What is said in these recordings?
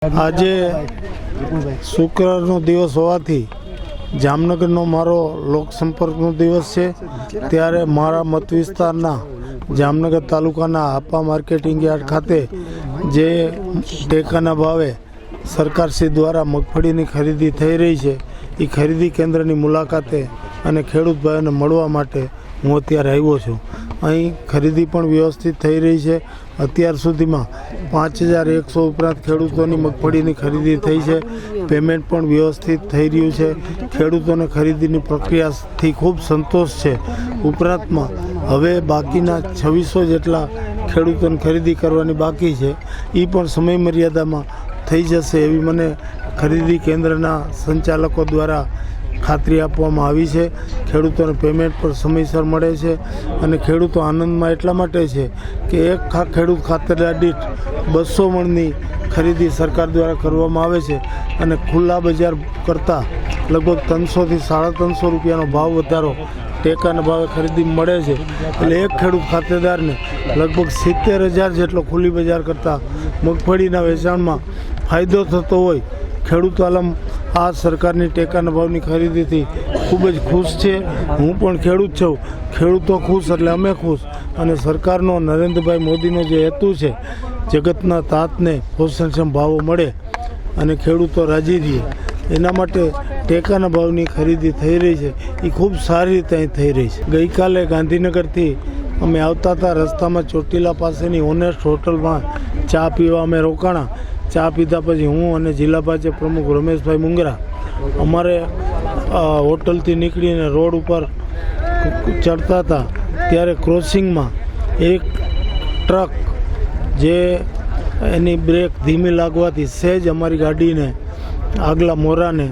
આજે શુક્રવારનો દિવસ હોવાથી જામનગરનો મારો લોકસંપર્કનો દિવસ છે। ત્યારે મારા મત વિસ્તારના જામનગર તાલુકાના હાપા માર્કેટિંગ યાર્ડ ખાતે જે ટેકાના ભાવે સરકારશ્રી દ્વારા મગફળીની ખરીદી થઈ રહી છે એ ખરીદી કેન્દ્રની મુલાકાતે અને ખેડૂત ભાઈઓને મળવા માટે હું અત્યારે આવ્યો છું। અહીં ખરીદી પણ વ્યવસ્થિત થઈ રહી છે। અત્યાર સુધીમાં 5100 ઉપરાંત ખેડૂતોની મગફળીની ખરીદી થઈ છે। પેમેન્ટ પણ વ્યવસ્થિત થઈ રહ્યું છે। ખેડૂતોને ખરીદીની પ્રક્રિયાથી ખૂબ સંતોષ છે। ઉપરાંતમાં હવે બાકીના 2600 જેટલા ખેડૂતોને ખરીદી કરવાની બાકી છે, એ પણ સમય મર્યાદામાં થઈ જશે એવી મને ખરીદી કેન્દ્રના સંચાલકો દ્વારા ખાતરી આપવામાં આવી છે। ખેડૂતોને પેમેન્ટ પણ સમયસર મળે છે અને ખેડૂતો આનંદમાં એટલા માટે છે કે એક ખેડૂત ખાતરદાર દીઠ 200 મણની ખરીદી સરકાર દ્વારા કરવામાં આવે છે અને ખુલ્લા બજાર કરતાં લગભગ 300થી 350 રૂપિયાનો ભાવ વધારો ટેકાના ભાવે ખરીદી મળે છે। એટલે એક ખેડૂત ખાતેદારને લગભગ 70,000 જેટલો ખુલ્લી બજાર કરતાં મગફળીના વેચાણમાં ફાયદો થતો હોય ખેડૂતો આલમ આ સરકારની ટેકાના ભાવની ખરીદીથી ખૂબ જ ખુશ છે। હું પણ ખેડૂત છું, ખેડૂતો ખુશ એટલે અમે ખુશ। અને સરકારનો નરેન્દ્રભાઈ મોદીનો જે હેતુ છે જગતના તાતને પોષણક્ષમ ભાવો મળે અને ખેડૂતો રાજી રહે, એના માટે ટેકાના ભાવની ખરીદી થઈ રહી છે એ ખૂબ સારી રીતે અહીં થઈ રહી છે। ગઈકાલે ગાંધીનગરથી અમે આવતા હતા, રસ્તામાં ચોટીલા પાસેની ઓનેસ્ટ હોટલમાં ચા પીવા અમે રોકાણા। ચા પીધા પછી હું અને જિલ્લા ભાજપ પ્રમુખ રમેશભાઈ મુંગરા અમારે હોટલથી નીકળીને રોડ ઉપર ચડતા હતા ત્યારે ક્રોસિંગમાં એક ટ્રક જે એની બ્રેક ધીમી લાગવાથી સહેજ અમારી ગાડીને આગલા મોરાને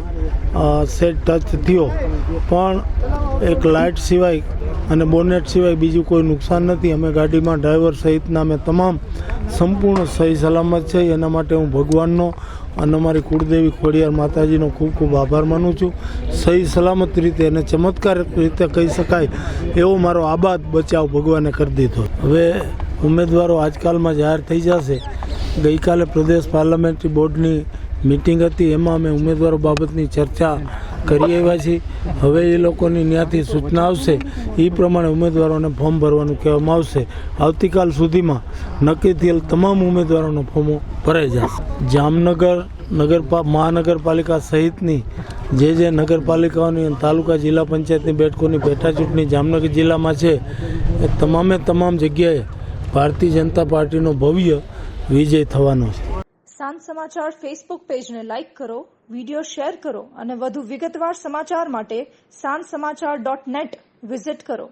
સહેજ ટચ થયો, પણ એક લાઇટ સિવાય અને બોનેટ સિવાય બીજું કોઈ નુકસાન નથી। અમે ગાડીમાં ડ્રાઈવર સહિતના અમે તમામ સંપૂર્ણ સહી સલામત છે। એના માટે હું ભગવાનનો અને અમારી કુળદેવી ખોડિયાર માતાજીનો ખૂબ ખૂબ આભાર માનું છું। સહી સલામત રીતે અને ચમત્કારિક રીતે કહી શકાય એવો મારો આબાદ બચાવ ભગવાને કરી દીધો। હવે ઉમેદવારો આજકાલમાં જાહેર થઈ જશે। ગઈકાલે પ્રદેશ પાર્લામેન્ટરી બોર્ડની મિટિંગ હતી, એમાં અમે ઉમેદવારો બાબતની ચર્ચા કરી આવ્યા છીએ। હવે એ લોકોની ત્યાંથી સૂચના આવશે એ પ્રમાણે ઉમેદવારોને ફોર્મ ભરવાનું કહેવામાં આવશે। આવતીકાલ સુધીમાં નક્કી થયેલ તમામ ઉમેદવારોનો ફોર્મો ભરાઈ જશે। જામનગર મહાનગરપાલિકા સહિતની જે નગરપાલિકાઓની અને તાલુકા જિલ્લા પંચાયતની બેઠકોની પેટા ચૂંટણી જામનગર જિલ્લામાં છે, એ તમામ જગ્યાએ ભારતીય જનતા પાર્ટીનો ભવ્ય વિજય થવાનો છે। સાંજ સમાચાર ફેસબુક પેજને લાઇક કરો, વિડીયો શેર કરો અને વધુ વિગતવાર સમાચાર માટે sanssamachar.net વિઝિટ કરો।